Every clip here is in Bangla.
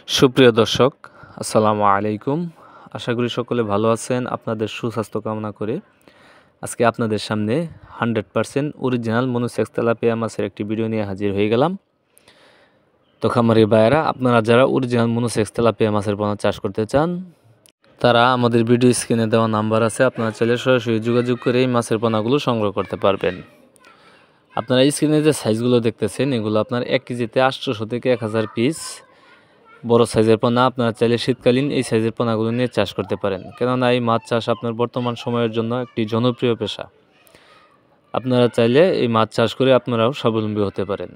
সুপ্রিয় দর্শক, আসসালামু আলাইকুম। আশা করি সকলে ভালো আছেন। আপনাদের সুস্বাস্থ্য কামনা করে আজকে আপনাদের সামনে 100% অরিজিনাল মনোসেক্স তেলাপিয়া মাছের একটি ভিডিও নিয়ে হাজির হয়ে গেলাম। তো খামারি ভাইয়েরা, আপনারা যারা অরিজিনাল মনোসেক্স তেলাপিয়া মাছের পোনা চাষ করতে চান, তারা আমাদের ভিডিও স্ক্রিনে দেওয়া নাম্বার আছে, আপনারা চাইলে সরাসরি যোগাযোগ করে এই মাছের পোনাগুলো সংগ্রহ করতে পারবেন। আপনারা স্ক্রিনে যে সাইজগুলো দেখতেছেন, এগুলো আপনার 1 কেজিতে 800 থেকে 1000 পিস বড় সাইজের পোনা। আপনারা চাইলে শীতকালীন এই সাইজের পোনাগুলো নিয়ে চাষ করতে পারেন, কেননা এই মাছ চাষ আপনার বর্তমান সময়ের জন্য একটি জনপ্রিয় পেশা। আপনারা চাইলে এই মাছ চাষ করে আপনারাও স্বাবলম্বী হতে পারেন।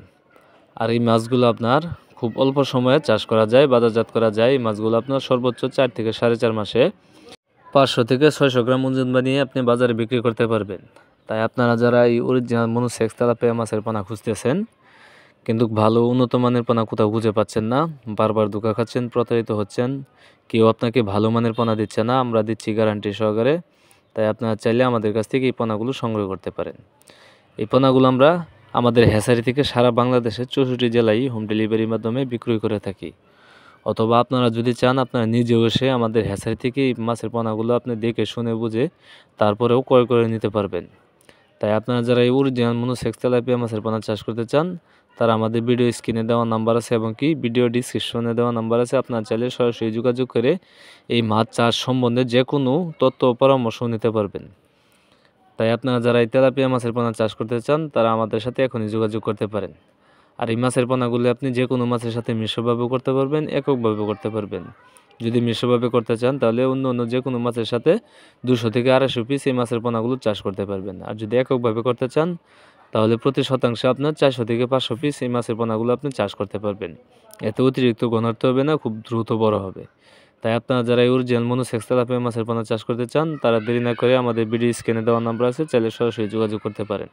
আর এই মাছগুলো আপনার খুব অল্প সময়ে চাষ করা যায়, বাজারজাত করা যায়। এই মাছগুলো আপনার সর্বোচ্চ 4 থেকে 4.5 মাসে 500 থেকে 600 গ্রাম ওজন বানিয়ে আপনি বাজারে বিক্রি করতে পারবেন। তাই আপনারা যারা এই অরিজিনাল মনোসেক্স তেলাপিয়া মাছের পোনা খুঁজতেছেন, কিন্তু ভালো উন্নত মানের পোনা কোথাও খুঁজে পাচ্ছেন না, বারবার ধোঁকা খাচ্ছেন, প্রতারিত হচ্ছেন, কেউ আপনাকে ভালো মানের পোনা দিচ্ছে না, আমরা দিচ্ছি গ্যারান্টি সহকারে। তাই আপনারা চাইলে আমাদের কাছ থেকে এই পোনাগুলো সংগ্রহ করতে পারেন। এই পোনাগুলো আমরা আমাদের হ্যাচারি থেকে সারা বাংলাদেশের 64 জেলায় হোম ডেলিভারির মাধ্যমে বিক্রয় করে থাকি। অথবা আপনারা যদি চান, আপনারা নিজেও এসে আমাদের হ্যাচারি থেকে এই মাছের পোনাগুলো আপনি দেখে শুনে বুঝে তারপরেও ক্রয় করে নিতে পারবেন। তাই আপনারা যারা এই অরিজিনাল মনোসেক্স তেলাপিয়া মাছের পোনা চাষ করতে চান, তারা আমাদের ভিডিও স্ক্রিনে দেওয়া নাম্বার আছে এবং কি ভিডিও ডিসক্রিপশনে দেওয়া নাম্বার আছে, আপনারা চাইলে সরাসরি যোগাযোগ করে এই মাছ চাষ সম্বন্ধে যে কোনো তথ্য ও পরামর্শ নিতে পারবেন। তাই আপনারা যারা এই তেলাপিয়া মাছের পোনা চাষ করতে চান, তারা আমাদের সাথে এখনই যোগাযোগ করতে পারেন। আর এই মাছের পোনাগুলো আপনি যে কোনো মাছের সাথে মিশ্রভাবেও করতে পারবেন, এককভাবেও করতে পারবেন। যদি মিশ্রভাবে করতে চান, তাহলে অন্য যে কোনো মাছের সাথে 200 থেকে 250 পিস এই মাছের পোনাগুলো চাষ করতে পারবেন। আর যদি এককভাবে করতে চান, তাহলে প্রতি শতাংশে আপনার 400 থেকে 500 পিস এই মাছের পোনাগুলো আপনি চাষ করতে পারবেন। এতে অতিরিক্ত ঘনত্ব হবে না, খুব দ্রুত বড় হবে। তাই আপনারা যারা এই অরিজিনাল মনোসেক্স তেলাপিয়া মাছের পোনা চাষ করতে চান, তারা দেরি না করে আমাদের ভিডিও স্ক্রিনে দেওয়া নাম্বার আছে, চাইলে সরাসরি যোগাযোগ করতে পারেন।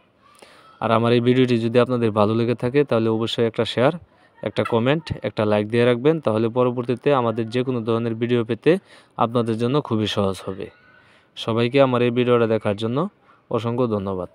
আর আমার এই ভিডিওটি যদি আপনাদের ভালো লেগে থাকে, তাহলে অবশ্যই একটা শেয়ার, একটা কমেন্ট, একটা লাইক দিয়ে রাখবেন। তাহলে পরবর্তীতে আমাদের যে কোনো ধরনের ভিডিও পেতে আপনাদের জন্য খুবই সহজ হবে। সবাইকে আমার এই ভিডিওটা দেখার জন্য অসংখ্য ধন্যবাদ।